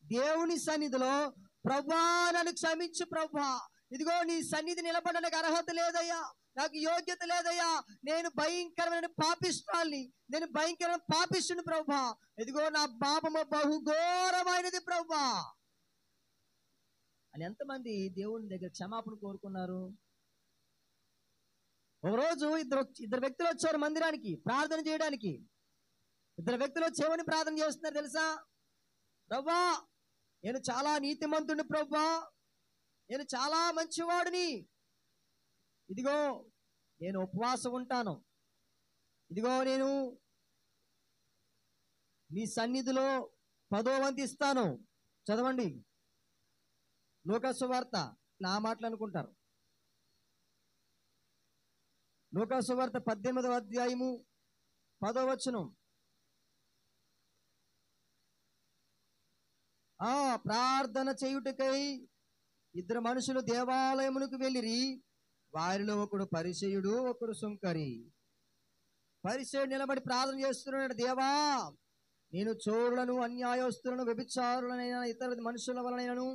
దేవుని సన్నిధిలో, ప్రభా నన్ను క్షమించు ప్రభా, ఇదిగో నీ సన్నిధి నిలబడడానికి అర్హత లేదయ్యా, నాకు యోగ్యత లేదయ్యా, నేను భయంకరమైన పాపిష్టాల్ని, నేను భయంకరమైన పాపిష్టుని ప్రభా, ఇదిగో నా పాపము బహుఘోరమైనది ప్రభా అని ఎంతమంది దేవుని దగ్గర క్షమాపణ కోరుకున్నారు? ఒకరోజు ఇద్దరు వ్యక్తులు వచ్చారు మందిరానికి ప్రార్థన చేయడానికి. ఇద్దరు వ్యక్తులు వచ్చేవని ప్రార్థన చేస్తున్నారు తెలుసా? ప్రభా, నేను చాలా నీతిమంతుడిని ప్రభా, నేను చాలా మంచివాడిని, ఇదిగో నేను ఉపవాసం ఉంటాను, ఇదిగో నేను మీ సన్నిధిలో 10వ వంతు ఇస్తాను. చదవండి లూకా సువార్త. నా మాటలు అనుకుంటారు. లూకా సువార్త 18వ అధ్యాయము 10వ వచనం. ప్రార్థన చేయుటకై ఇద్దరు మనుషులు దేవాలయమునకు వెళ్ళిరి. వారిలో ఒకడు పరిసయ్యుడు, ఒకడు సుంకరి. పరిసయ్యుడు నిలబడి ప్రార్థన చేస్తున్నాడు, దేవా, నేను చోరులను, అన్యాయస్తులను, వ్యభిచారులనైనా ఇతర మనుషుల వలనైనను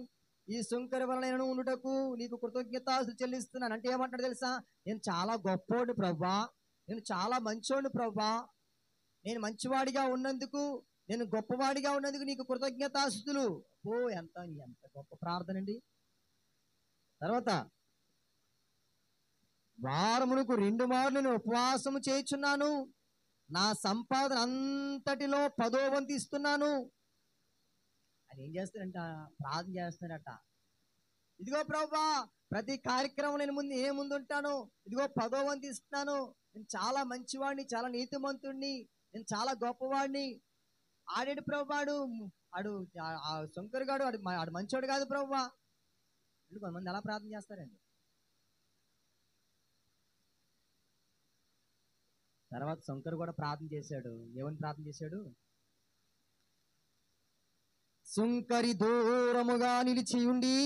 ఈ సుంకరి వలనైనను ఉండుటకు నీకు కృతజ్ఞతాస్తుతులు చెల్లిస్తున్నాను. అంటే ఏమంటాడు తెలుసా? నేను చాలా గొప్పోడిని ప్రభా, నేను చాలా మంచోడిని ప్రభా, నేను మంచివాడిగా ఉన్నందుకు, నేను గొప్పవాడిగా ఉన్నందుకు నీకు కృతజ్ఞతాస్తుతులు. ఎంత గొప్ప ప్రార్థన అండి. తర్వాత వారమునకు 2 మార్లు నేను ఉపవాసము చేయుచున్నాను, నా సంపాదన అంతటిలో 10వ వంతు ఇస్తున్నాను అని ఏం చేస్తాడంట? ప్రార్థన చేస్తాడట. ఇదిగో ప్రభా, ప్రతి కార్యక్రమం నేను ముందు ఉంటాను, ఇదిగో 10వ వంతు ఇస్తున్నాను, నేను చాలా మంచివాడిని, చాలా నీతిమంతుడిని, నేను చాలా గొప్పవాడిని. ఆడేడు ప్రభువాడు, ఆ శంకరుగాడు ఆడు మంచోడు కాదు ప్రభువా. కొంతమంది ఎలా ప్రార్థన చేస్తారండి. తర్వాత శంకరు కూడా ప్రార్థన చేశాడు. ఏమని ప్రార్థన చేశాడు? సుంకరి దూరముగా నిలిచి ఉండి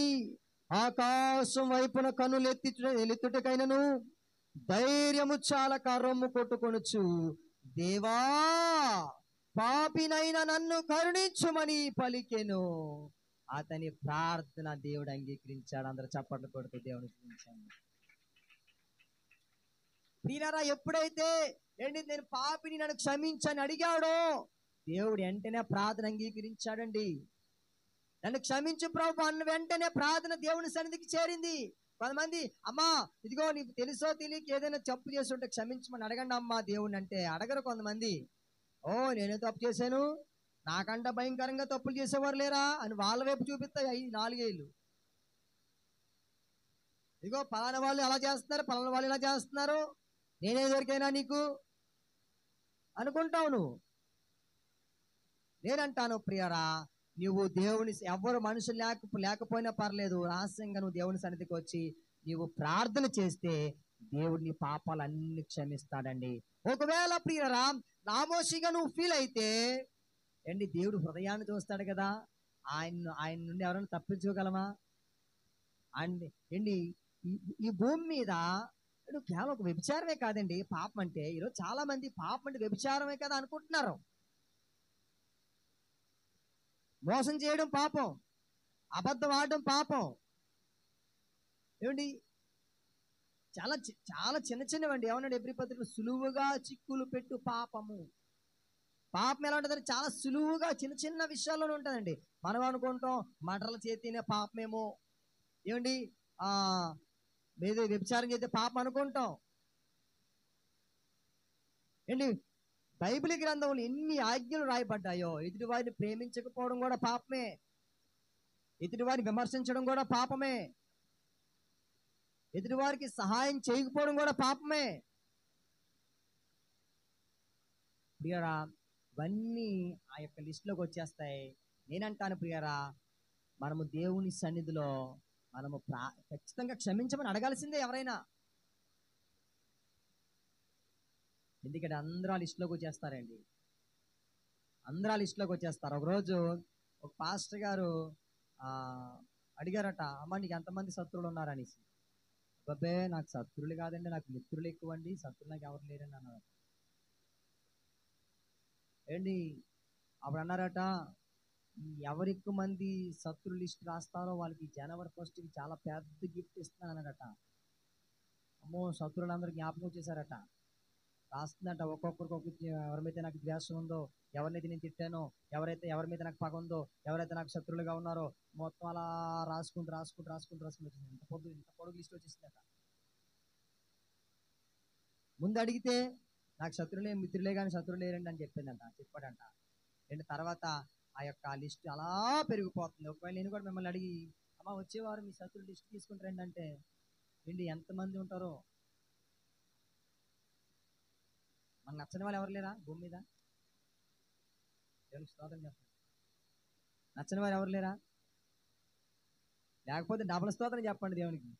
ఆకాశం వైపున కన్నులెత్తుటకైనను ధైర్యము చాలక రొమ్ము కొట్టుకొనుచు, దేవా, పాపినైన నన్ను కరుణించుమని పలికెను. అతని ప్రార్థన దేవుడు అంగీకరించాడు. అందరూ చప్పట్లు కొడుతూ దేవుని స్తుతించండి. ప్రియులారా, ఎప్పుడైతే నేను పాపిని, నన్ను క్షమించని అడిగాడో దేవుడు వెంటనే ప్రార్థన అంగీకరించాడండి. నన్ను క్షమించు ప్రభు అన్న వెంటనే ప్రార్థన దేవుని సన్నిధికి చేరింది. కొంతమంది, అమ్మా ఇదిగో నీకు తెలుసో తెలియక ఏదైనా తప్పు చేసి ఉంటే క్షమించమని అడగండి అమ్మా దేవుని అంటే అడగరు కొంతమంది. నేనే తప్పు చేశాను, నాకంట భయంకరంగా తప్పులు చేసేవారు లేరా అని వాళ్ళ వైపు చూపిస్తాయి 4 ఏళ్ళు. ఇదిగో పలానా వాళ్ళు అలా చేస్తున్నారు, పలానా వాళ్ళు ఇలా చేస్తున్నారు, నేనే దొరికైనా నీకు అనుకుంటావు నువ్వు. నేనంటాను ప్రియరా, నువ్వు దేవుని, ఎవరు మనుషులు లేకపోయినా పర్లేదు, రహస్యంగా నువ్వు దేవుని సన్నిధికి వచ్చి నీవు ప్రార్థన చేస్తే దేవుడు నీ పాపాలన్నీ క్షమిస్తాడండి. ఒకవేళ ప్రియరా నామోషిగా నువ్వు ఫీల్ అయితే దేవుడు హృదయాన్ని చూస్తాడు కదా. ఆయన నుండి ఎవరైనా తప్పించుకోగలమా అండి? ఈ భూమి మీద కేవలం ఒక వ్యభిచారమే కాదండి పాపం అంటే. ఈరోజు చాలా మంది పాపం అంటే వ్యభిచారమే కదా అనుకుంటున్నారు. మోసం చేయడం పాపం, అబద్ధం ఆడడం పాపం. చాలా చాలా చిన్నవండి. ఏమన్నాడు ఎబ్రీ పత్రికలో? సులువుగా చిక్కులు పెట్టు పాపము. పాపం ఎలా ఉంటుందంటే చాలా సులువుగా చిన్న విషయాల్లోనే ఉంటుందండి. మనం అనుకుంటాం మటర్ల చేతినే పాపమేమో, వ్యభిచారం చేస్తే పాపం అనుకుంటాం. బైబిల్ గ్రంథంలో ఎన్ని ఆజ్ఞలు రాయబడ్డాయో. ఎదుటివారిని ప్రేమించకపోవడం కూడా పాపమే, ఎదుటివారిని విమర్శించడం కూడా పాపమే, ఎదుటివారికి సహాయం చేయకపోవడం కూడా పాపమే. ప్రియరా, ఇవన్నీ ఆ యొక్క లిస్టులోకి వచ్చేస్తాయి. నేనంటాను ప్రియరా, మనము దేవుని సన్నిధిలో మనము ఖచ్చితంగా క్షమించమని అడగాల్సిందే ఎవరైనా. ఎందుకంటే అందరూ ఆ లిస్టులోకి వచ్చేస్తారండి, అందరూ ఆ లిస్టులోకి వచ్చేస్తారు. ఒకరోజు ఒక పాస్టర్ గారు అడిగారట, అమ్మ నీకు ఎంతమంది శత్రువులు ఉన్నారనేసి. అబ్బే నాకు శత్రువులు కాదండి, నాకు మిత్రులు ఎక్కువ అండి, శత్రువులు నాకు ఎవరు లేరండి అన్నారు. అప్పుడు అన్నారట, ఎవరు ఎక్కువ మంది శత్రు లిస్ట్ రాస్తారో వాళ్ళకి జనవరి 1కి చాలా పెద్ద గిఫ్ట్ ఇస్తున్నాను అన్నాడట. అమ్మో, శత్రువులందరూ జ్ఞాపకం వచ్చేసారట. రాస్తుందంట ఒక్కొక్కరికి ఎవరి నాకు ద్వేషం ఉందో, ఎవరినైతే నేను తిట్టానో, ఎవరి మీద నాకు పగ ఉందో, ఎవరైతే నాకు శత్రువులుగా ఉన్నారో మొత్తం అలా రాసుకుంటూ వచ్చింది. ఇంత పొడుగు లిస్ట్ వచ్చేసిందట. ముందు అడిగితే నాకు శత్రులే మిత్రులే కానీ శత్రువులు లేరండి అని చెప్పాడంట. రెండు తర్వాత ఆ యొక్క లిస్ట్ అలా పెరిగిపోతుంది. ఒకవేళ నేను కూడా మిమ్మల్ని అడిగి, అమ్మ వచ్చేవారు మీ శత్రువుల లిస్ట్ తీసుకుంటారండి అంటే ఎంతమంది ఉంటారో. మనకు నచ్చని వాళ్ళు ఎవరు లేరా భూమి మీద? దేవునికి స్తోత్రం చెప్పండి. నచ్చని వారు ఎవరు లేరా? లేకపోతే డబల్ స్తోత్రం చెప్పండి దేవునికి.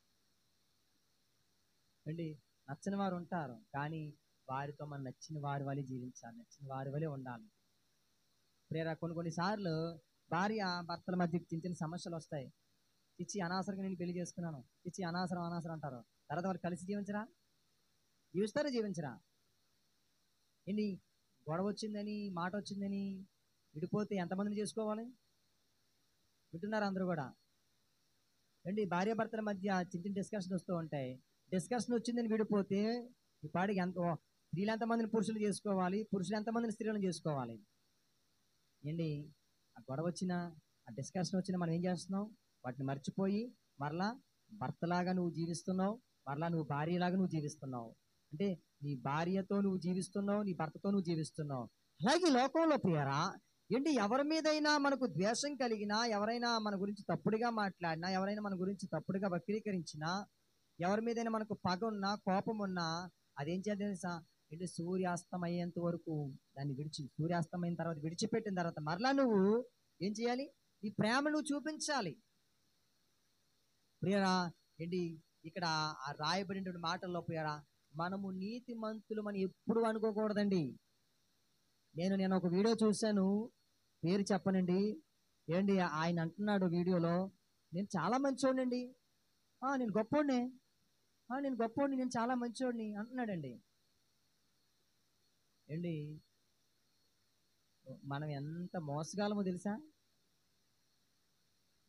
నచ్చని వారు ఉంటారు, కానీ వారితో మనం నచ్చిన వారి వలె జీవించాలి, నచ్చిన వారి వలె ఉండాలి. ప్రేర కొన్నిసార్లు భార్య భర్తల మధ్య చిన్న చిన్న సమస్యలు వస్తాయి. ఇచ్చి అనవసరంగా నేను పెళ్లి చేసుకున్నాను, ఇచ్చి అనవసరం అంటారు. తర్వాత వాళ్ళు కలిసి జీవించరా? గొడవ వచ్చిందని, మాట వచ్చిందని విడిపోతే ఎంతమందిని చేసుకోవాలి? వింటున్నారు అందరూ కూడా. భార్య భర్తల మధ్య చిన్న డిస్కషన్ వస్తూ ఉంటాయి. డిస్కషన్ వచ్చిందని విడిపోతే ఈ పాడికి స్త్రీలు ఎంతమందిని పురుషులు చేసుకోవాలి, పురుషులు ఎంతమందిని స్త్రీలను చేసుకోవాలి? ఆ గొడవ వచ్చినా, ఆ డిస్కషన్ వచ్చినా మనం ఏం చేస్తున్నావు? వాటిని మర్చిపోయి మరలా భర్తలాగా నువ్వు జీవిస్తున్నావు, మరలా నువ్వు భార్యలాగా నువ్వు జీవిస్తున్నావు. అంటే నీ భార్యతో నువ్వు జీవిస్తున్నావు, నీ భర్తతో నువ్వు జీవిస్తున్నావు. అలాగే లోకంలో ప్రియరా, ఎవరి మీదైనా మనకు ద్వేషం కలిగినా, ఎవరైనా మన గురించి తప్పుడుగా మాట్లాడినా, ఎవరైనా మన గురించి తప్పుడుగా వక్రీకరించినా, ఎవరి మీదైనా మనకు పగ ఉన్నా, కోపం ఉన్నా, అదేం చేయాలి తెలుసా? సూర్యాస్తమయ్యేంత వరకు దాన్ని సూర్యాస్తమైన తర్వాత విడిచిపెట్టిన తర్వాత మరలా నువ్వు ఏం చేయాలి? ఈ ప్రేమ నువ్వు చూపించాలి. ప్రియరా, ఇక్కడ ఆ రాయబడినటువంటి మాటల్లో ప్రియరా, మనము నీతిమంతులు మనం ఎప్పుడు అనుకోకూడదండి. నేను ఒక వీడియో చూశాను, పేరు చెప్పనండి. ఆయన అంటున్నాడు వీడియోలో, నేను చాలా మంచోడినండి, నేను గొప్పోడిని, నేను చాలా మంచోడిని అంటున్నాడండి. మనం ఎంత మోసగాలమో తెలుసా?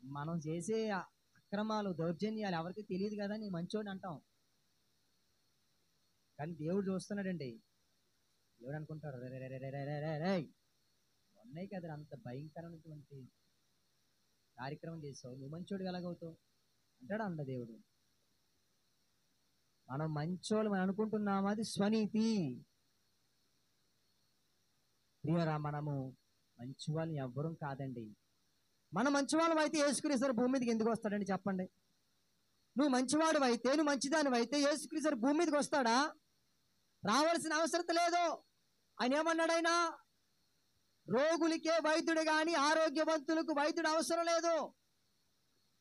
మనం చేసే అక్రమాలు, దౌర్జన్యాలు ఎవరికి తెలియదు కదా, నేను మంచోడిని అంటాం. కానీ దేవుడు చూస్తున్నాడండి. దేవుడు అనుకుంటాడు, ఉన్నాయి కదా అంత భయంకరమైనటువంటి కార్యక్రమం చేసావు, నువ్వు మంచోడు ఎలాగవుతావు అంటాడు దేవుడు. మనం మంచోళ్ళు మనం అనుకుంటున్నాము, అది స్వనీతి. ప్రియరా, మనము మంచి వాళ్ళని ఎవ్వరూ కాదండి. మనం మంచివాళ్ళం అయితే యేసుక్రీస్తు భూమి మీదకి ఎందుకు వస్తాడండి చెప్పండి? నువ్వు మంచివాడు అయితే, నువ్వు మంచిదాని అయితే యేసుక్రీస్తు భూమి మీదకి వస్తాడా? రావాల్సిన అవసరం లేదు. ఆయన ఏమన్నాడు? ఆయన రోగులకే వైద్యుడు గాని ఆరోగ్యవంతులకు వైద్యుడు అవసరం లేదు.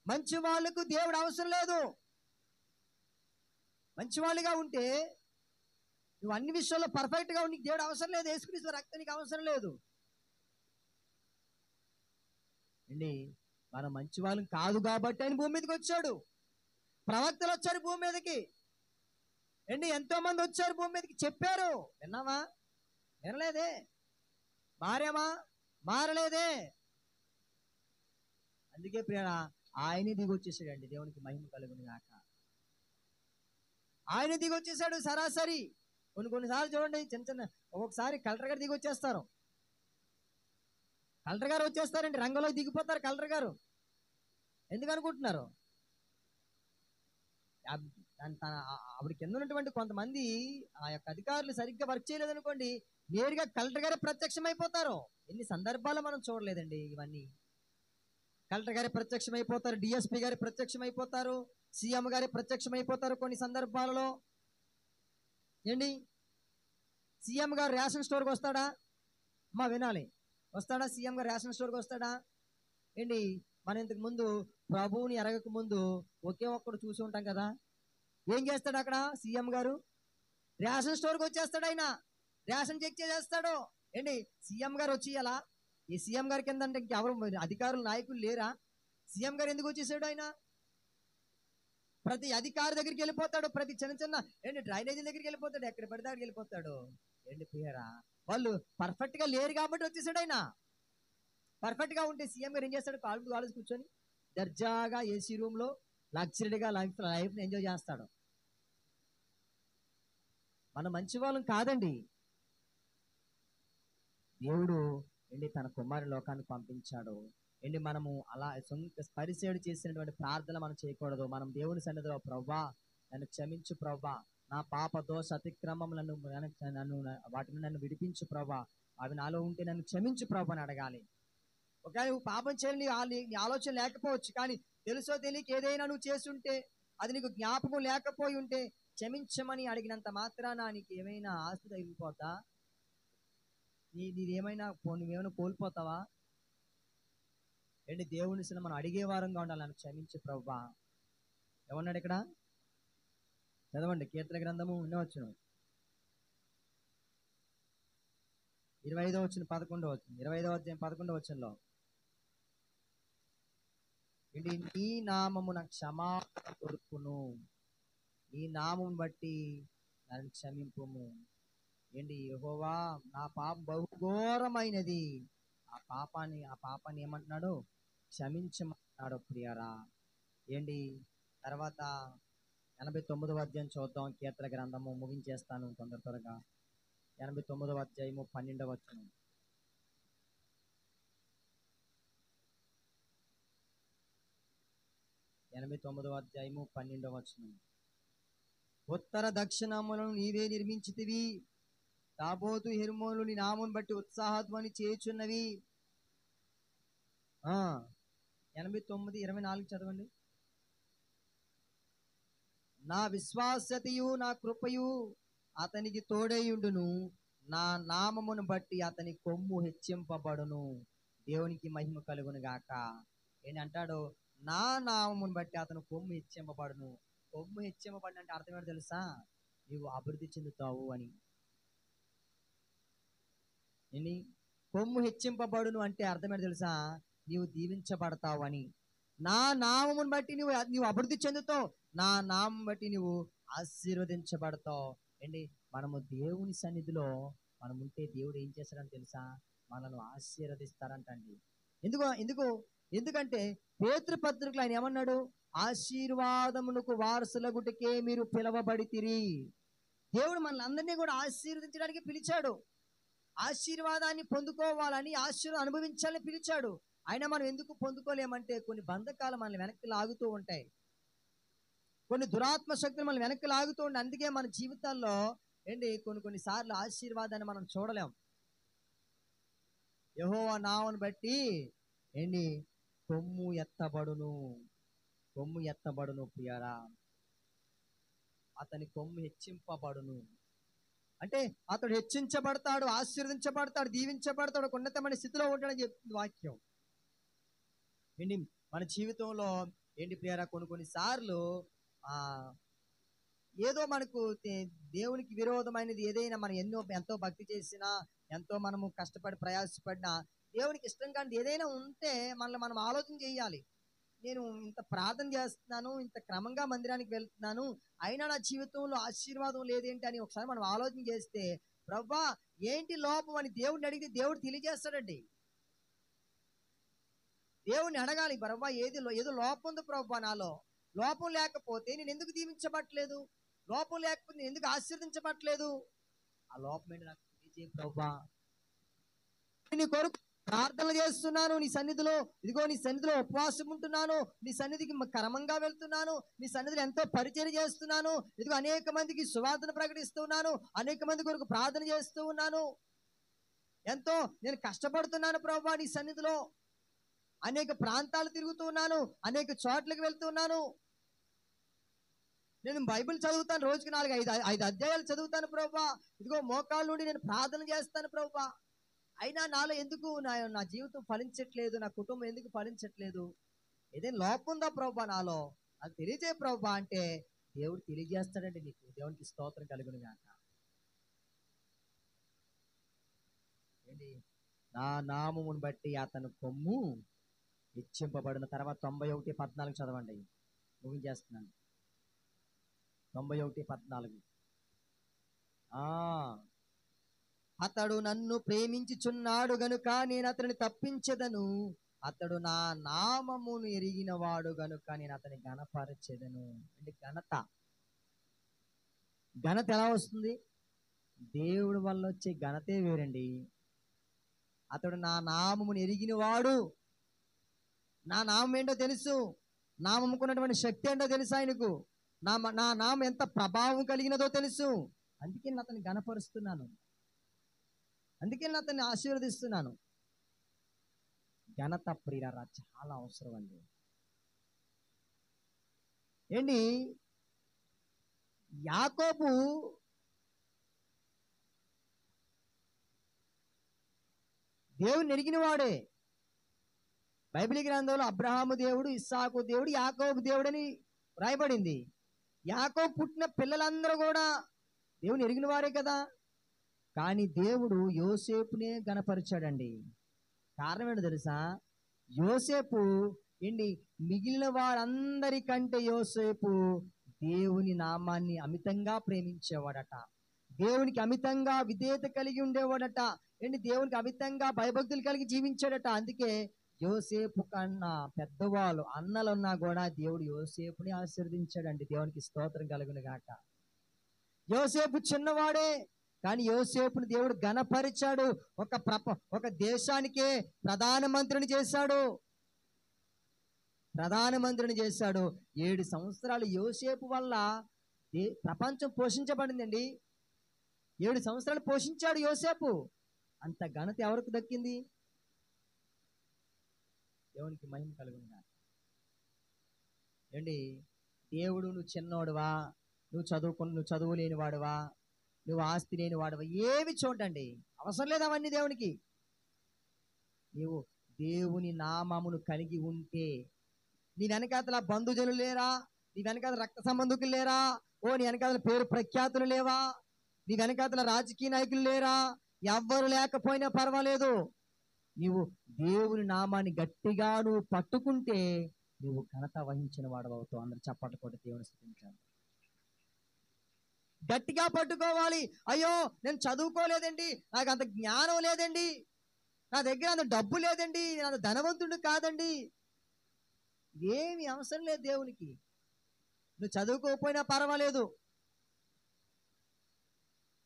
మంచి వాళ్ళకు దేవుడు అవసరం లేదు. మంచివాళ్ళుగా ఉంటే నువ్వు అన్ని విషయాల్లో పర్ఫెక్ట్ గా ఉండి దేవుడు అవసరం లేదు. యేసుక్రీస్తు రక్తం నీకు అవసరం లేదు. మనం మంచి వాళ్ళం కాదు కాబట్టి ఆయన భూమి మీదకి వచ్చాడు. ప్రవక్తలు వచ్చారు భూమి మీదకి. ఎంతో మంది వచ్చారు భూమి మీదకి, చెప్పారు, విన్నావా? వినలేదే. మారలేదే. అందుకే ప్రియరా, ఆయనే దిగి వచ్చేసాడండి. దేవునికి మహిమ కలుగును గాక. ఆయన దిగి వచ్చేసాడు సరాసరి. కొన్నిసార్లు చూడండి, చిన్న ఒక్కొక్కసారి కలెక్టర్ గారు దిగి వచ్చేస్తారు. కలెక్టర్ గారు వచ్చేస్తారండి, రంగంలో దిగిపోతారు కలెక్టర్ గారు. ఎందుకు అనుకుంటున్నారు? ఆవిడ కింద ఉన్నటువంటి కొంతమంది ఆ యొక్క అధికారులు సరిగ్గా వర్క్ చేయలేదనుకోండి, నేరుగా కలెక్టర్ గారే ప్రత్యక్షమైపోతారు. ఎన్ని సందర్భాలు మనం చూడలేదండి ఇవన్నీ. కలెక్టర్ గారే ప్రత్యక్షమైపోతారు, డిఎస్పీ గారి ప్రత్యక్షమైపోతారు, సీఎం గారి ప్రత్యక్షమైపోతారు. కొన్ని సందర్భాలలో సీఎం గారు రేషన్ స్టోర్కి వస్తాడా? వినాలి, వస్తాడా? సీఎం గారు రేషన్ స్టోర్కి వస్తాడా? మనం ఇంతకు ముందు ప్రభువుని ఎరగక ముందు ఒకే ఒక్కడు చూసి ఉంటాం కదా. ఏం చేస్తాడు అక్కడ సీఎం గారు? రేషన్ స్టోర్కి వచ్చేస్తాడు. ఆయన రేషన్ చెక్ చేసేస్తాడు. సీఎం గారు వచ్చి అలా ఈ సీఎం గారి కింద అంటే ఇంకెవరు అధికారులు నాయకులు లేరా? సీఎం గారు ఎందుకు వచ్చేసాడు? ఆయన ప్రతి అధికారి దగ్గరికి వెళ్ళిపోతాడు, ప్రతి చిన్న డ్రైనేజీ దగ్గరికి వెళ్ళిపోతాడు, ఎక్కడ పడితే అక్కడికి వెళ్ళిపోతాడు. ప్రియరా, వాళ్ళు పర్ఫెక్ట్ గా లేరు కాబట్టి వచ్చేసాడు ఆయన. పర్ఫెక్ట్ గా ఉంటే సీఎం గారు ఏం చేస్తాడు? కాలు కాలు కూర్చొని దర్జాగా ఏసీ రూమ్ లో లగ్జరీగా లైఫ్ ని ఎంజాయ్ చేస్తాడు. మనం మంచి వాళ్ళం కాదండి. దేవుడు తన కుమారి లోకానికి పంపించాడు. మనము అలా పరిసేడు చేసినటువంటి ప్రార్థన మనం చేయకూడదు. మనం దేవుని సన్నిధిలో, ప్రభువా నన్ను క్షమించు ప్రభా, నా పాప దోష అతిక్రమములను వాటిని నన్ను విడిపించు ప్రభా, అవి నాలో ఉంటే నన్ను క్షమించు ప్రభా అని అడగాలి. ఒకవేళ నువ్వు పాపం చేయాలని నీ ఆలోచన లేకపోవచ్చు, కానీ తెలుసో తెలియక ఏదైనా నువ్వు చేస్తుంటే, అది నీకు జ్ఞాపకం లేకపోయి ఉంటే, క్షమించమని అడిగినంత మాత్రాన నీకు ఏమైనా ఆస్తి తగిలిపోతా? నువ్వేమైనా కోల్పోతావా? దేవుని మనం అడిగే వారంగా ఉండాలి. నన్ను క్షమించు ప్రభువా. ఏమన్నాడు ఇక్కడ? చదవండి, కీర్తన గ్రంథము 25వ వచనం 11వ వచనం 25వ అధ్యాయం 11వ వచనంలో నీ నామమున క్షమాపణ కొరుకును, నీ నామం బట్టి నన్ను క్షమింపుము. యెహోవా నా పాపం బహుఘోరమైనది, ఆ పాపాన్ని ఏమంటున్నాడు? క్షమించమన్నాడు ప్రియరా. తర్వాత 89వ అధ్యాయం చూద్దాం. కీర్తన గ్రంథము ముగించేస్తాను త్వరగా. 89వ అధ్యాయము 12వ వచనం. 89వ అధ్యాయము 12వ వచనం. ఉత్తర దక్షిణములను నీవే నిర్మించితివి, తాబోతు హెర్మోనులు నీ నామం బట్టి ఉత్సాహధ్వని చేయుచున్నవి. 89:24 చదవండి. నా విశ్వాసతయు నా కృపయు అతనికి తోడేయుండును, నా నామమును బట్టి అతని కొమ్ము హెచ్చింపబడును. దేవునికి మహిమ కలుగును గాక. అంటాడు? నా నామమును బట్టి అతను కొమ్ము హెచ్చింపబడును. కొమ్ము హెచ్చింపబడిన అంటే అర్థం ఏంటో తెలుసా? నీవు అభివృద్ధి చెందుతావు అని. కొమ్ము హెచ్చింపబడును అంటే అర్థం ఏంటో తెలుసా? నీవు దీవించబడతావు అని. నా నామమును బట్టి నీవు అభివృద్ధి చెందుతావు, నా నామం బట్టి నువ్వు ఆశీర్వదించబడతావు. మనము దేవుని సన్నిధిలో మనం ఉంటే దేవుడు ఏం చేస్తాడని తెలుసా? మనల్ని ఆశీర్వదిస్తారంటండి. ఎందుకంటే పేతురు పత్రికలో ఆయన ఏమన్నాడు? ఆశీర్వాదమునకు వారసులగుటకే మీరు పిలవబడితిరి. దేవుడు మనల్ని అందరినీ కూడా ఆశీర్వదించడానికి పిలిచాడు. ఆశీర్వాదాన్ని పొందుకోవాలని, ఆశీర్వాదం అనుభవించాలని పిలిచాడు. అయినా మనం ఎందుకు పొందుకోలేమంటే కొన్ని బంధకాలు మనల్ని వెనక్కి లాగుతూ ఉంటాయి, కొన్ని దురాత్మ శక్తులు మనల్ని వెనక్కి లాగుతూ ఉంటాయి. అందుకే మన జీవితాల్లో కొన్ని సార్లు ఆశీర్వాదాన్ని మనం చూడలేం. యెహోవా నామమును బట్టి కొమ్ము ఎత్తబడును ప్రియరా, అతని కొమ్ము హెచ్చింపబడును. అంటే అతడు హెచ్చించబడతాడు, ఆశీర్వదించబడతాడు, దీవించబడతాడు, ఒక ఉన్నతమైన స్థితిలో ఉంటాడని చెప్తుంది వాక్యం. మన జీవితంలో ప్రియరా కొన్ని సార్లు ఏదో మనకు దేవునికి విరోధమైనది ఏదైనా మనం ఎంతో భక్తి చేసినా, ఎంతో మనము కష్టపడి ప్రయాసపడినా, దేవునికి ఇష్టం కానిది ఏదైనా ఉంటే మనల్ని మనం ఆలోచన చేయాలి. నేను ఇంత ప్రార్థన చేస్తున్నాను, ఇంత క్రమంగా మందిరానికి వెళ్తున్నాను, అయినా నా జీవితంలో ఆశీర్వాదం లేదేంటి అని ఒకసారి మనం ఆలోచన చేస్తే, ప్రభువా ఏంటి లోపం అని దేవుడిని అడిగితే దేవుడు తెలియజేస్తాడండి. దేవుడిని అడగాలి, ప్రభువా ఏదో లోపం ఉంది ప్రభువా, నాలో లోపం లేకపోతే నేను ఎందుకు దీవించబట్టలేదు, లోపం లేకపోతే నేను ఎందుకు ఆశీర్వదించబట్టలేదు, ఆ లోపం ఏంటి నాకు తెలియజేయ ప్రభువా. నీ కొరకు ప్రార్థనలు చేస్తున్నాను, నీ సన్నిధిలో ఉపవాసం ఉంటున్నాను, నీ సన్నిధికి క్రమంగా వెళ్తున్నాను, నీ సన్నిధిలో ఎంతో పరిచయం చేస్తున్నాను, ఇదిగో అనేక మందికి సువార్తను ప్రకటిస్తున్నాను, అనేక మంది కొరకు ప్రార్థన చేస్తూ ఉన్నాను, ఎంతో నేను కష్టపడుతున్నాను ప్రభువా నీ సన్నిధిలో, అనేక ప్రాంతాలు తిరుగుతున్నాను, అనేక చోట్లకు వెళ్తున్నాను, నేను బైబిల్ చదువుతాను, రోజుకి 4-5 అధ్యాయాలు చదువుతాను ప్రభువా, ఇదిగో మోకాళ్ళ నుండి నేను ప్రార్థన చేస్తాను ప్రభువా, అయినా నాలో ఎందుకు నా జీవితం ఫలించట్లేదు, నా కుటుంబం ఎందుకు ఫలించట్లేదు, ఏదైనా లోపం ఉందా ప్రభువా నాలో, అది తెలియజేయ ప్రభువా అంటే దేవుడు తెలియజేస్తాడండి నీకు. దేవునికి స్తోత్రం కలుగును గాక. నా నామమును బట్టి అతను కొమ్ము హెచ్చింపబడిన. తర్వాత 91:14 చదవండి, ముగించేస్తున్నాను. 91:14. అతడు నన్ను ప్రేమించుచున్నాడు గనుక నేను అతనిని తప్పించెదను. అతడు నా నామమును ఎరిగిన వాడు గనుక నేను అతని ఘనపరచెదను. అంటే ఘనత ఘనత ఎలా వస్తుంది? దేవుడి వల్ల వచ్చే ఘనతే వేరండి. అతడు నా నామమును ఎరిగిన వాడు. నా నామం ఏంటో తెలుసు, నామముకున్నటువంటి శక్తి ఏంటో తెలుసు ఆయనకు. నా నామం ఎంత ప్రభావం కలిగినదో తెలుసు. అందుకే నేను అతన్ని ఘనపరుస్తున్నాను, అందుకే నేను అతన్ని ఆశీర్వదిస్తున్నాను. ఘనత ప్రియులారా చాలా అవసరం అండి. ఏంటి యాకోబు దేవుని ఎరిగిన వాడే. బైబిల్ గ్రంథంలో అబ్రహాము దేవుడు, ఇస్సాకు దేవుడు, యాకోబు దేవుడు అని రాయబడింది. యాకోబు పుట్టిన పిల్లలందరూ కూడా దేవుని ఎరిగిన వారే కదా. కానీ దేవుడు యోసేపునే గణపరిచాడండి. కారణం ఏంటో తెలుసా? యోసేపు ఏంటి మిగిలిన వారందరికంటే యోసేపు దేవుని నామాన్ని అమితంగా ప్రేమించేవాడట, దేవునికి అమితంగా విధేయత కలిగి ఉండేవాడట, ఏంటి దేవునికి అమితంగా భయభక్తులు కలిగి జీవించాడట. అందుకే యోసేపు కన్నా పెద్దవాళ్ళు అన్నలున్నా కూడా దేవుడు యోసేపుని ఆశీర్వదించాడండి. దేవునికి స్తోత్రం కలుగును గాక. యోసేపు చిన్నవాడే, కానీ యోసేపుని దేవుడు ఘనపరిచాడు. ఒక దేశానికే ప్రధానమంత్రిని చేశాడు. 7 సంవత్సరాలు యోసేపు వల్ల ప్రపంచం పోషించబడిందండి. 7 సంవత్సరాలు పోషించాడు యోసేపు. అంత ఘనత ఎవరికి దక్కింది? దేవునికి మహిమ కలుగును. ఏంటి దేవుడు నువ్వు చిన్నోడువా, నువ్వు చదువు లేని వాడువా, నువ్వు ఆస్తి లేని వాడువా, ఏవి చూడండి, అవసరం లేదు అవన్నీ దేవునికి. నీవు దేవుని నామమును కలిగి ఉంటే, నీ వెనకాతల బంధుజనులు లేరా, నీ వెనకాతల రక్త సంబంధికులు లేరా, నీ వెనకాతల పేరు ప్రఖ్యాతులు లేవా, నీ వెనకాతల రాజకీయ నాయకులు లేరా, ఎవ్వరు లేకపోయినా పర్వాలేదు, నీవు దేవుని నామాన్ని గట్టిగా నువ్వు పట్టుకుంటే నువ్వు ఘనత వహించిన వాడు అవుతావు. అందరు చప్పట్లు కొట్టి దేవుని స్తుతించాలి. గట్టిగా పట్టుకోవాలి. అయ్యో నేను చదువుకోలేదండి, నాకు అంత జ్ఞానం లేదండి, నా దగ్గర అంత డబ్బు లేదండి, నేను అంత ధనవంతుడు కాదండి, ఏమి అవసరం లేదు దేవునికి. నువ్వు చదువుకోకపోయినా పర్వాలేదు,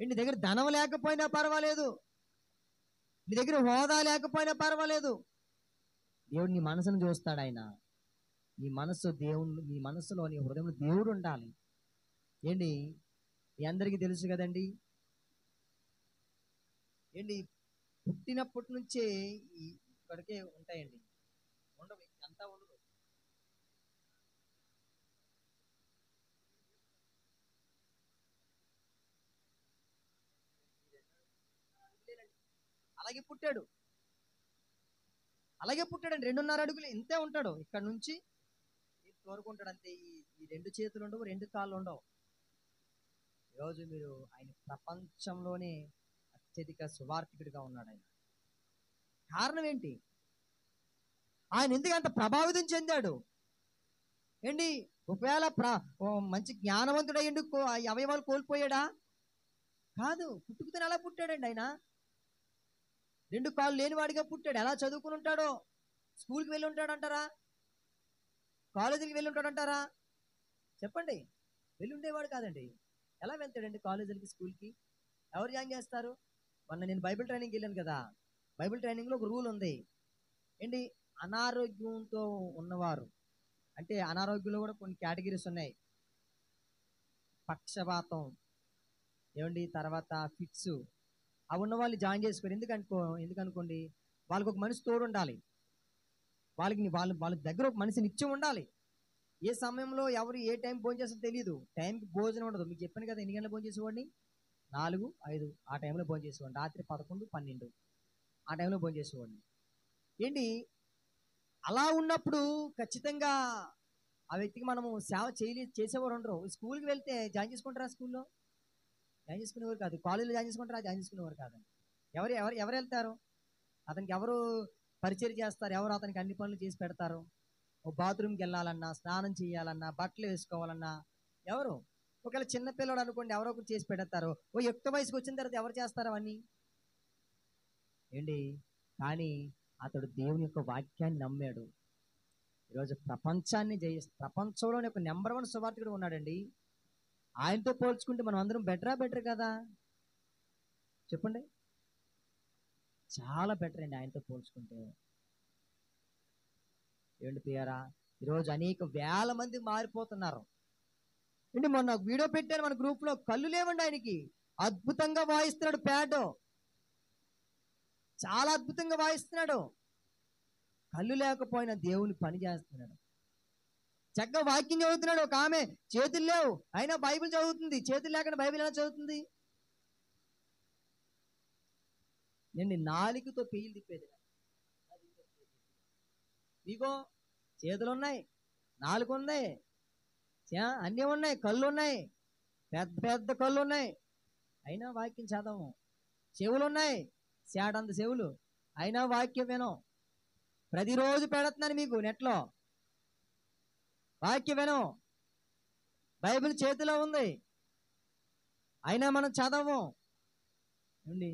నీ దగ్గర ధనం లేకపోయినా పర్వాలేదు, నీ దగ్గర హోదా లేకపోయినా పర్వాలేదు, దేవుడు నీ మనసును చూస్తాడు. ఆయన నీ మనసు దేవుడు, నీ మనసులో నీ హృదయంలో దేవుడు ఉండాలి. ఏంటి మీ అందరికీ తెలుసు కదండి, ఏంటి పుట్టినప్పటి నుంచే ఇక్కడికే ఉంటాయండి, ఉండవు, అంతా ఉండదు. అలాగే పుట్టాడండి. 2.5 అడుగులు ఇంతే ఉంటాడు. ఇక్కడ నుంచి కోరుకుంటాడు అంతే. ఈ 2 చేతులు ఉండవు, 2 కాళ్ళు ఉండవు. ఈరోజు మీరు ఆయన ప్రపంచంలోనే అత్యధిక సువార్థికుడిగా ఉన్నాడు. ఆయన కారణం ఏంటి? ఆయన ఎందుకు అంత ప్రభావితం చెందాడు? ఏంటి ఒకవేళ మంచి జ్ఞానవంతుడయ్యండి అవయవాలు కోల్పోయాడా? కాదు, పుట్టుకుతూనే అలా పుట్టాడండి. ఆయన 2 కాళ్ళు లేనివాడిగా పుట్టాడు. ఎలా చదువుకుని ఉంటాడో? స్కూల్కి వెళ్ళి ఉంటాడంటారా? కాలేజీకి వెళ్ళి ఉంటాడంటారా? చెప్పండి. వెళ్ళి ఉండేవాడు కాదండి. ఎలా వెళ్తాడండి కాలేజీలకి, స్కూల్కి? ఎవరు జాయిన్ చేస్తారు? మొన్న నేను బైబిల్ ట్రైనింగ్కి వెళ్ళాను కదా. బైబిల్ ట్రైనింగ్లో ఒక రూల్ ఉంది. ఏంటి? అనారోగ్యంతో ఉన్నవారు, అంటే అనారోగ్యంలో కూడా కొన్ని కేటగిరీస్ ఉన్నాయి. పక్షపాతం ఏమండి, తర్వాత ఫిట్స్, అవి ఉన్న వాళ్ళు జాయిన్ చేసుకోరు. ఎందుకనుకోండి, వాళ్ళకి ఒక మనిషి తోడు ఉండాలి, వాళ్ళ దగ్గర ఒక మనిషి నిత్యం ఉండాలి. ఏ సమయంలో ఎవరు ఏ టైం భోజనం చేస్తారో తెలియదు. టైంకి భోజనం ఉండదు. మీకు చెప్పాను కదా, ఎన్ని గంటలు భోజనం చేసేవాడిని? 4, 5 ఆ టైంలో భోజనం చేసేవాడిని. రాత్రి 11, 12 ఆ టైంలో భోజనం చేసేవాడిని. ఏంటి అలా ఉన్నప్పుడు ఖచ్చితంగా ఆ వ్యక్తికి మనము సేవ చేసేవారు ఉండరు. స్కూల్కి వెళ్తే జాయిన్ చేసుకుంటారా? స్కూల్లో జాయిన్ చేసుకునేవారు కాదు. కాలేజీలో జాయిన్ చేసుకుంటారా? జాయిన్ చేసుకునేవారు కాదండి. ఎవరు వెళ్తారు? అతనికి ఎవరు పరిచయం చేస్తారు? ఎవరు అతనికి అన్ని పనులు చేసి పెడతారు? ఓ బాత్రూమ్కి వెళ్ళాలన్నా, స్నానం చేయాలన్నా, బట్టలు వేసుకోవాలన్నా ఎవరు? ఒకవేళ చిన్నపిల్లడు అనుకోండి, ఎవరో ఒకరు చేసి పెడతారు. ఓ యుక్త వయసుకు వచ్చిన తర్వాత ఎవరు చేస్తారు అవన్నీ? ఏంటి, కానీ అతడు దేవుని యొక్క వాక్యాన్ని నమ్మాడు. ఈరోజు ప్రపంచాన్ని ప్రపంచంలోని ఒక నెంబర్ 1 సువార్తికుడు ఉన్నాడండి. ఆయనతో పోల్చుకుంటే మనం అందరం బెటర్ కదా, చెప్పండి. చాలా బెటర్ అండి ఆయనతో పోల్చుకుంటే. ఏంటి ప్రియారా, ఈరోజు అనేక వేల మంది మారిపోతున్నారు. ఏంటి, మొన్న ఒక వీడియో పెట్టాను మన గ్రూప్ లో, కళ్ళు లేవండి ఆయనకి, అద్భుతంగా వాయిస్తున్నాడు ప్యాడ్, చాలా అద్భుతంగా వాయిస్తున్నాడు. కళ్ళు లేకపోయినా దేవుని పని చేస్తున్నాడు. చక్కగా వాక్యం చదువుతున్నాడు. ఒక ఆమె చేతులు లేవు అయినా బైబిల్ చదువుతుంది. చేతులు లేకుండా బైబిల్ ఎలా చదువుతుంది? నేను నాలుగుతో పెయిల్ తిప్పేది. నీకో చేతులు ఉన్నాయి, నాలుగు ఉన్నాయి, అన్నీ ఉన్నాయి, కళ్ళు ఉన్నాయి, పెద్ద పెద్ద కళ్ళు ఉన్నాయి, అయినా వాక్యం చదవము. చెవులు ఉన్నాయి, శాడంత చెవులు, అయినా వాక్యం వినం. ప్రతిరోజు పెడుతున్నాను మీకు నెట్లో, వాక్యం వినం. బైబిల్ చేతిలో ఉంది, అయినా మనం చదవము. ఏమండి,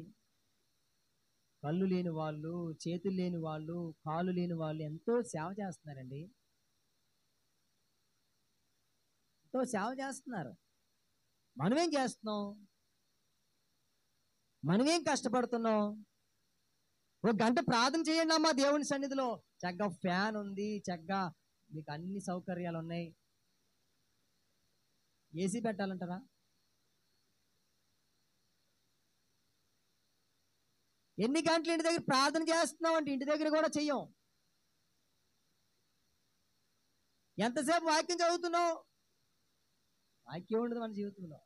కళ్ళు లేని వాళ్ళు, చేతులు లేని వాళ్ళు, కాళ్ళు లేని వాళ్ళు ఎంతో సేవ చేస్తున్నారండి, ఎంతో సేవ చేస్తున్నారు. మనమేం చేస్తున్నాం? మనమేం కష్టపడుతున్నాం? ఒక గంట ప్రార్థన చేయండి అమ్మా దేవుని సన్నిధిలో. చక్కగా ఫ్యాన్ ఉంది, చక్కగా మీకు అన్ని సౌకర్యాలు ఉన్నాయి. ఏసీ పెట్టాలంటారా? ఎన్ని గంటలు ఇంటి దగ్గర ప్రార్థన చేస్తున్నాం అంటే ఇంటి దగ్గర కూడా చెయ్యం. ఎంతసేపు వాక్యం చదువుతున్నావు? వాక్యం ఉండదు మన జీవితంలో.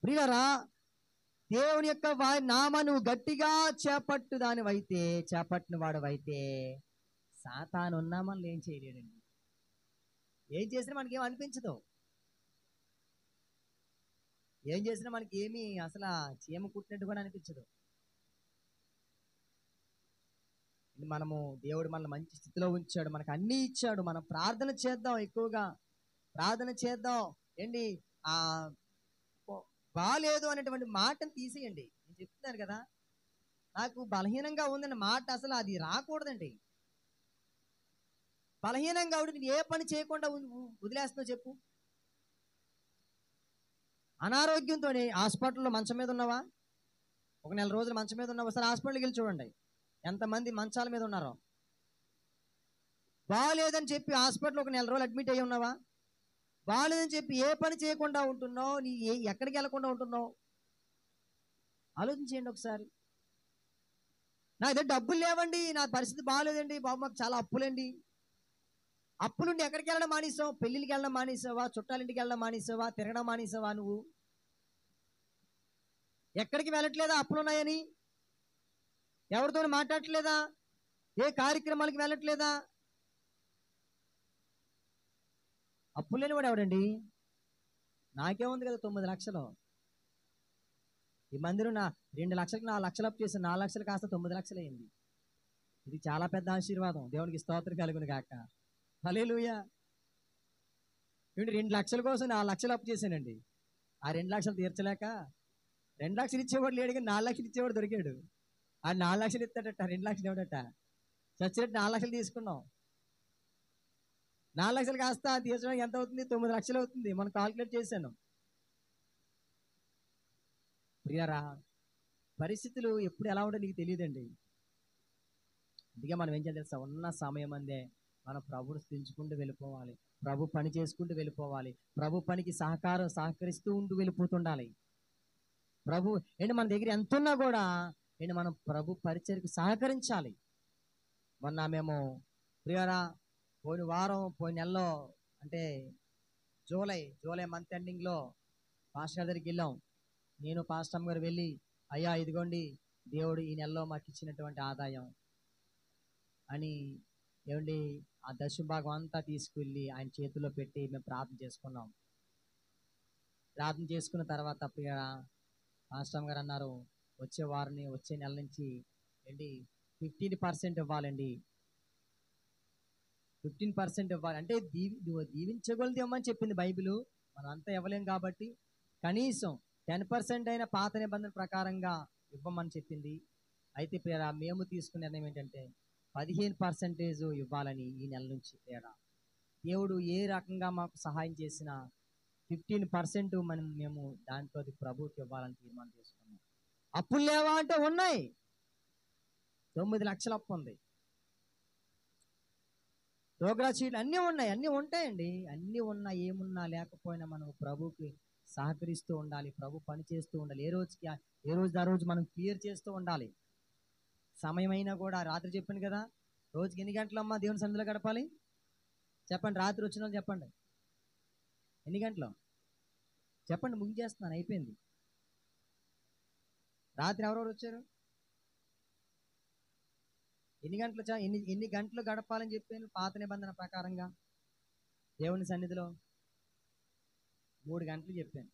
ప్రియులారా, దేవుని యొక్క నామ నువ్వు గట్టిగా చేపట్టిన వాడవైతే సాతాను ఉన్నా మనల్ని ఏం చేయలేడండి. ఏం చేసినా మనకి ఏం అనిపించదు. ఏం చేసినా మనకి ఏమీ అసలు చీమ కుట్టినట్టు కూడా అనిపించదు. మనము దేవుడు మనల్ని మంచి స్థితిలో ఉంచాడు, మనకు అన్ని ఇచ్చాడు. మనం ప్రార్థన చేద్దాం, ఎక్కువగా ప్రార్థన చేద్దాం. ఏంటి, బాలేదు అనేటువంటి మాటను తీసేయండి. నేను చెప్తున్నాను కదా, నాకు బలహీనంగా ఉందన్న మాట అసలు అది రాకూడదండి. బలహీనంగా ఉండి నేను ఏ పని చేయకుండా వదిలేస్తున్నావు చెప్పు. అనారోగ్యంతో హాస్పిటల్లో మంచం మీద ఉన్నావా? ఒక నెల రోజులు మంచం మీద ఉన్నావా? సరే హాస్పిటల్కి వెళ్ళి చూడండి ఎంతమంది మంచాల మీద ఉన్నారో. బాగాలేదని చెప్పి హాస్పిటల్ ఒక నెల రోజులు అడ్మిట్ అయ్యి ఉన్నావా? బాగాలేదని చెప్పి ఏ పని చేయకుండా ఉంటున్నావు? నీ ఎక్కడికి వెళ్ళకుండా ఉంటున్నావు? ఆలోచించేయండి ఒకసారి. నా దగ్గర డబ్బులు లేవండి, నా పరిస్థితి బాగాలేదండి బాబు, మాకు చాలా అప్పులండి. అప్పులుండి ఎక్కడికి వెళ్ళడం మానేసావు? పెళ్ళిళ్ళకి వెళ్ళడం మానేసావా? చుట్టాలింటికి వెళ్ళడం మానేసావా? తిరగడం మానేసావా? నువ్వు ఎక్కడికి వెళ్ళట్లేదా అప్పులున్నాయని? ఎవరితో మాట్లాడట్లేదా? ఏ కార్యక్రమాలకి వెళ్ళట్లేదా? అప్పులు లేని వాడు ఎవడండి? నాకేముంది కదా 9 లక్షలు. ఈ మందిరం 2 లక్షలకి 4 లక్షలు అప్పు చేసి 4 లక్షలు కాస్త 9 లక్షలు అయింది. ఇది చాలా పెద్ద ఆశీర్వాదం. దేవునికి స్తోత్రం కలుగును గాక. హల్లెలూయా. 2 లక్షల కోసం 4 లక్షలు అప్పు చేశానండి. ఆ 2 లక్షలు తీర్చలేక 2 లక్షలు ఇచ్చేవాడు లేడు, కానీ 4 లక్షలు ఇచ్చేవాడు దొరికాడు. ఆ 4 లక్షలు ఇస్తాడట, 2 లక్షలు ఇవ్వడట. చచ్చినట్టు 4 లక్షలు తీసుకున్నాం. 4 లక్షలు కాస్త తీర్చడానికి ఎంత అవుతుంది? 9 లక్షలు అవుతుంది. మనం కాల్కులేట్ చేశాను. ప్రియారా, పరిస్థితులు ఎప్పుడు ఎలా ఉంటాయో నీకు తెలియదండి. అందుకే మనం ఏం చేయాలి తెలుసా? ఉన్న సమయం అందే మనం ప్రభుని స్థుతించుకుంటూ వెళ్ళిపోవాలి, ప్రభు పని చేసుకుంటూ వెళ్ళిపోవాలి, ప్రభు పనికి సహకరిస్తూ ఉంటూ వెళ్ళిపోతుండాలి. ప్రభు ఏంటి, మన దగ్గర ఎంత ఉన్నా కూడా ఏంటి, మనం ప్రభు పరిచర్యకు సహకరించాలి. మొన్న మేము ప్రియారా పోయిన నెలలో అంటే జూలై మంత్ ఎండింగ్లో పాస్టర్ గారి దగ్గరికి వెళ్ళాం. నేను పాస్టర్ గారు వెళ్ళి, అయ్యా ఇదిగోండి దేవుడు ఈ నెలలో మాకు ఇచ్చినటువంటి ఆదాయం అని, ఏమండి ఆ దశభాగం అంతా తీసుకెళ్ళి ఆయన చేతిలో పెట్టి మేము ప్రార్థన చేసుకున్నాం. ప్రార్థన చేసుకున్న తర్వాత పాస్టర్ గారు అన్నారు, వచ్చే నెల నుంచి ఏంటి 15% ఇవ్వాలండి, 15% ఇవ్వాలి. అంటే దీవించగలది ఇవ్వమని చెప్పింది బైబిల్. మనం అంతా ఇవ్వలేం కాబట్టి కనీసం 10% అయినా పాత నిబంధన ప్రకారంగా ఇవ్వమని చెప్పింది. అయితే ప్రియరా మేము తీసుకున్న నిర్ణయం ఏంటంటే 15% ఇవ్వాలని ఈ నెల నుంచి ప్రియరా. దేవుడు ఏ రకంగా మాకు సహాయం చేసినా 15% మేము దాంట్లో ప్రభుకి ఇవ్వాలని తీర్మానం చేసుకున్నాం. అప్పులు లేవా అంటే ఉన్నాయి. 9 లక్షల అప్పు ఉంది. డోగ్రా చీట్లు అన్నీ ఉన్నాయి, అన్నీ ఉంటాయండి. అన్నీ ఉన్నా ఏమున్నా లేకపోయినా మనం ప్రభుకి సహకరిస్తూ ఉండాలి. ప్రభు పని చేస్తూ ఉండాలి. ఏ రోజు ఆ రోజు మనం క్లియర్ చేస్తూ ఉండాలి. సమయం అయినా కూడా రాత్రి చెప్పాను కదా, రోజుకి ఎన్ని గంటలమ్మా దేవుని సన్నిధిలో గడపాలి చెప్పండి. రాత్రి వచ్చిన వాళ్ళు చెప్పండి, ఎన్ని గంటలు చెప్పండి. ముగించేస్తున్నాను, అయిపోయింది. రాత్రి ఎవరెవరు వచ్చారు? ఎన్ని గంటలు గడపాలని చెప్పాను పాత నిబంధన ప్రకారంగా దేవుని సన్నిధిలో? 3 గంటలు చెప్పాను.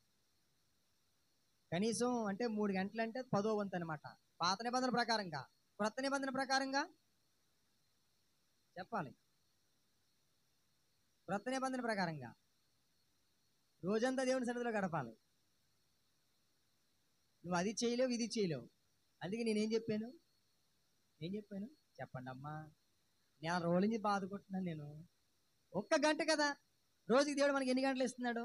కనీసం అంటే 3 గంటలు అంటే 10వ వంతు అనమాట పాత నిబంధన ప్రకారంగా. క్రొత్త నిబంధన ప్రకారంగా చెప్పాలి. క్రొత్త నిబంధన ప్రకారంగా రోజంతా దేవుని సన్నిధిలో గడపాలి. నువ్వు అది చేయలేవు, ఇది చేయలేవు. అందుకే నేనేం చెప్పాను? చెప్పండి అమ్మా. నేను రోజు నుంచి బాధపడుతున్నాను. నేను 1 గంట కదా రోజుకి దేవుడు మనకి ఎన్ని గంటలు ఇస్తున్నాడు?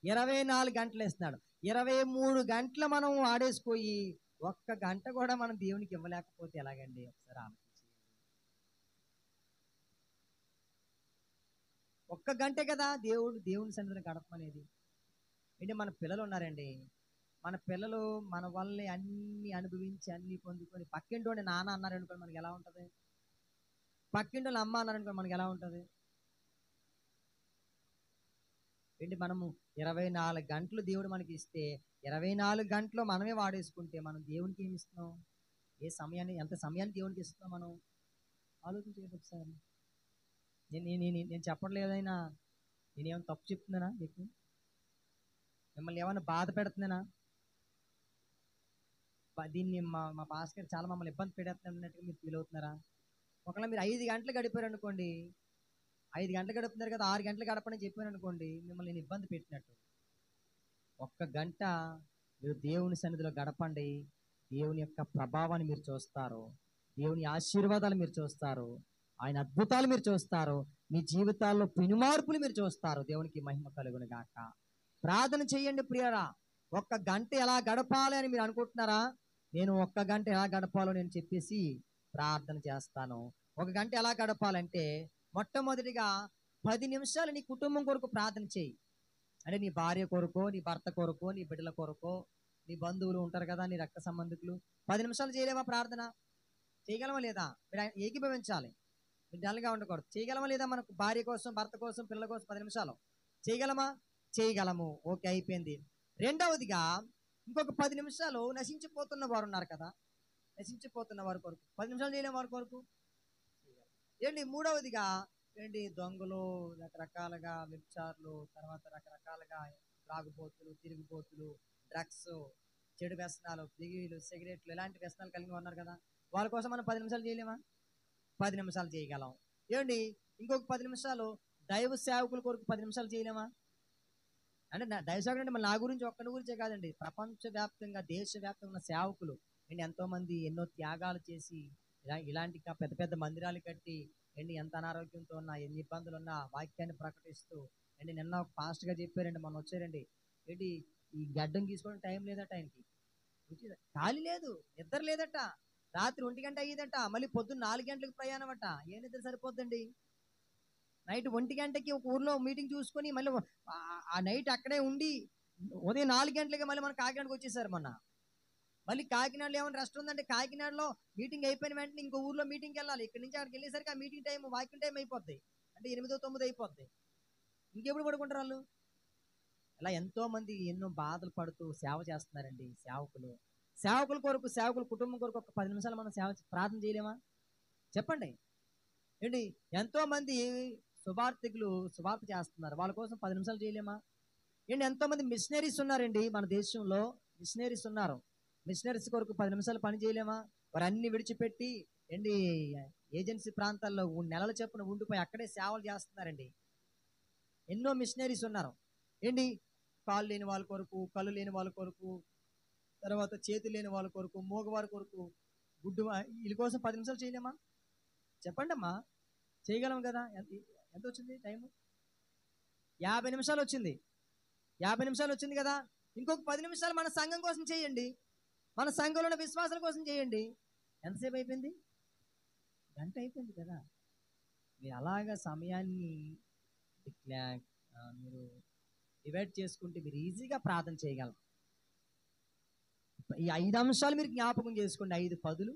24 గంటలు ఇస్తున్నాడు. 23 గంటలు మనం ఆడేసిపోయి 1 గంట కూడా మనం దేవునికి ఇవ్వలేకపోతే ఎలాగండి? ఒకసారి ఆలోచించి. 1 గంటే కదా దేవుని సన్నిధిని గడపమనేది. అంటే మన పిల్లలు ఉన్నారండి, మన పిల్లలు మన వల్లే అన్ని అనుభవించి అన్ని పొందుకొని పక్కింటోని నాన్న అన్నారనుకోండి మనకి ఎలా ఉంటుంది? పక్కింటోని అమ్మ అన్నారనుకోండి మనకి ఎలా ఉంటుంది? ఏంటి, మనము 24 గంటలు దేవుడు మనకి ఇస్తే 24 గంటలు మనమే వాడేసుకుంటే మనం దేవునికి ఏమి ఇస్తున్నాం? ఎంత సమయాన్ని దేవునికి ఇస్తున్నాం మనం ఆలోచించేది ఒకసారి. నేను చెప్పట్లేదైనా, నేనేమైనా తప్పు చెప్తున్నానా? మీకు మిమ్మల్ని ఏమైనా బాధ పెడుతున్నానా? దీన్ని మా భాస్కర్ చాలా మమ్మల్ని ఇబ్బంది పెడుతున్నట్టుగా మీరు ఫీల్ అవుతున్నారా? ఒకవేళ మీరు 5 గంటలు గడిపారు అనుకోండి, 5 గంటలు గడుపుతున్నారు కదా, 6 గంటలు గడపని చెప్పాను అనుకోండి, మిమ్మల్ని నేను ఇబ్బంది పెట్టినట్టు. 1 గంట మీరు దేవుని సన్నిధిలో గడపండి. దేవుని యొక్క ప్రభావాన్ని మీరు చూస్తారు, దేవుని ఆశీర్వాదాలు మీరు చూస్తారు, ఆయన అద్భుతాలు మీరు చూస్తారు, మీ జీవితాల్లో పెనుమార్పులు మీరు చూస్తారు. దేవునికి మహిమ కలుగును గాక. ప్రార్థన చేయండి ప్రియరా. 1 గంట ఎలా గడపాలి అని మీరు అనుకుంటున్నారా? నేను 1 గంట ఎలా గడపాలో నేను చెప్పేసి ప్రార్థన చేస్తాను. 1 గంట ఎలా గడపాలంటే, మొట్టమొదటిగా 10 నిమిషాలు నీ కుటుంబం కొరకు ప్రార్థన చేయి. అంటే నీ భార్య కొరకు, నీ భర్త కొరకు, నీ బిడ్డల కొరకు, నీ బంధువులు ఉంటారు కదా, నీ రక్త సంబంధికులు. 10 నిమిషాలు చేయలేమా ప్రార్థన? చేయగలమా లేదా? మీరు ఏకీభవించాలి, మీరు డల్గా ఉండకూడదు. చేయగలమా లేదా? మనకు భార్య కోసం, భర్త కోసం, పిల్లల కోసం 10 నిమిషాలు చేయగలమా? చేయగలము. ఓకే, అయిపోయింది. రెండవదిగా ఇంకొక 10 నిమిషాలు నశించిపోతున్న వారు ఉన్నారు కదా, నశించిపోతున్న వారి కొరకు 10 నిమిషాలు చేయలేము వారి కొరకు. ఏంటి మూడవదిగా, ఏంటి దొంగలు, రకరకాలుగా వ్యభిచారులు, తర్వాత రకరకాలుగా త్రాగుబోతులు, తిరుగుబోతులు, డ్రగ్స్, చెడు వ్యసనాలు, బిగీలు, సిగరెట్లు, ఇలాంటి వ్యసనాలు కలిగి ఉన్నారు కదా, వాళ్ళ కోసం మనం 10 నిమిషాలు చేయలేమా? 10 నిమిషాలు చేయగలం. ఏమండి ఇంకొక 10 నిమిషాలు దైవ సేవకుల కొరకు 10 నిమిషాలు చేయలేమా? అంటే దైవ సేవకులు అంటే నా గురించి ఒక్కడి గురించే కాదండి, ప్రపంచవ్యాప్తంగా దేశవ్యాప్తంగా ఉన్న సేవకులు అండి ఎంతో మంది ఎన్నో త్యాగాలు చేసి ఇలాంటి పెద్ద పెద్ద మందిరాలు కట్టి అండి ఎంత అనారోగ్యంతో ఉన్నా, ఎన్ని ఇబ్బందులు ఉన్నా వాక్యాన్ని ప్రకటిస్తూ అండి. నిన్న ఒక పాస్టర్ గా చెప్పారండి, మొన్న వచ్చారండి, ఏంటి ఈ గడ్డం తీసుకోవడం టైం లేదట ఆయనకి, ఖాళీ లేదు, నిద్ర లేదట, రాత్రి 1 గంట అయ్యేదట, మళ్ళీ పొద్దున్న 4 గంటలకు ప్రయాణం అట. ఏ నిద్ర సరిపోద్దండి? నైట్ 1 గంటకి ఒక ఊర్లో మీటింగ్ చూసుకొని మళ్ళీ ఆ నైట్ అక్కడే ఉండి ఉదయం 4 గంటలకి మళ్ళీ మన కాకినాడకి వచ్చేసారు. మళ్ళీ కాకినాడలో ఏమైనా రెస్ట్ ఉందంటే, కాకినాడలో మీటింగ్ అయిపోయిన వెంటనే ఇంకో ఊర్లో మీటింగ్కి వెళ్ళాలి. ఇక్కడ నుంచి అక్కడికి వెళ్ళేసరికి ఆ మీటింగ్ టైం, వాకింగ్ టైం అయిపోద్ది, అంటే 8, 9 అయిపోద్ది. ఇంకెప్పుడు పడుకుంటారు వాళ్ళు? ఇలా ఎంతో మంది ఎన్నో బాధలు పడుతూ సేవ చేస్తున్నారండి. సేవకుల కొరకు, సేవకుల కుటుంబం కొరకు ఒక 10 నిమిషాలు మనం ప్రార్థన చేయలేమా? చెప్పండి. ఏంటి ఎంతో మంది సువార్థికులు సువార్త చేస్తున్నారు, వాళ్ళ కోసం 10 నిమిషాలు చేయలేమా? ఏంటి ఎంతో మంది మిషనరీస్ ఉన్నారండి మన దేశంలో, మిషనరీస్ ఉన్నారు. మిషనరీస్ కొరకు 10 నిమిషాలు పని చేయలేమా? వారు అన్ని విడిచిపెట్టి ఏంటి ఏజెన్సీ ప్రాంతాల్లో నెలల చెప్పున ఉండిపోయి అక్కడే సేవలు చేస్తున్నారండి. ఎన్నో మిషనరీస్ ఉన్నారు. ఏంటి కాళ్ళు లేని వాళ్ళ కొరకు, కళ్ళు లేని వాళ్ళ కొరకు, తర్వాత చేతులు లేని వాళ్ళ కొరకు, మూగవారి కొరకు గుడ్డు వీళ్ళ కోసం 10 నిమిషాలు చేయలేమా? చెప్పండి అమ్మా, చేయగలం కదా? ఎంత వచ్చింది టైము? 50 నిమిషాలు వచ్చింది. 50 నిమిషాలు వచ్చింది కదా. ఇంకొక 10 నిమిషాలు మన సంఘం కోసం చేయండి, మన సంఘంలో ఉన్న విశ్వాసాల కోసం చేయండి. ఎంతసేపు అయిపోయింది? గంట అయిపోయింది కదా. మీరు అలాగా సమయాన్ని మీరు డివైడ్ చేసుకుంటే మీరు ఈజీగా ప్రార్థన చేయగలరు. ఈ 5 అంశాలు మీరు జ్ఞాపకం చేసుకోండి. 5 పదులు,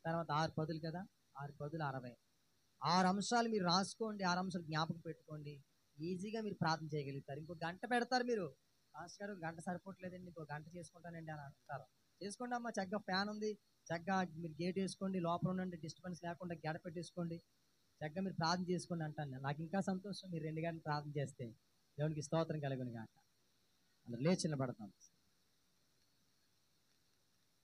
తర్వాత 6 పదులు కదా, 6 పదులు 60. 6 అంశాలు మీరు రాసుకోండి, 6 అంశాలు జ్ఞాపకం పెట్టుకోండి. ఈజీగా మీరు ప్రార్థన చేయగలుగుతారు. ఇంకో గంట పెడతారు మీరు, మాస్టర్ గారు గంట సరిపోవట్లేదండి, ఇంకో గంట చేసుకుంటానండి అని అంటారు. చేసుకోండి అమ్మా, చక్కగా ఫ్యాన్ ఉంది, చక్కగా మీరు గేట్ వేసుకోండి, లోపల ఉండండి, డిస్టర్బెన్స్ లేకుండా గడ పెట్టేసుకోండి, చక్కగా మీరు ప్రార్థన చేసుకోండి అంటాను. నాకు ఇంకా సంతోషం, మీరు 2 గంటలు ప్రార్థన చేస్తే. దేవునికి స్తోత్రం కలుగును గాక. అందరూ లేచి నిలబడతాం.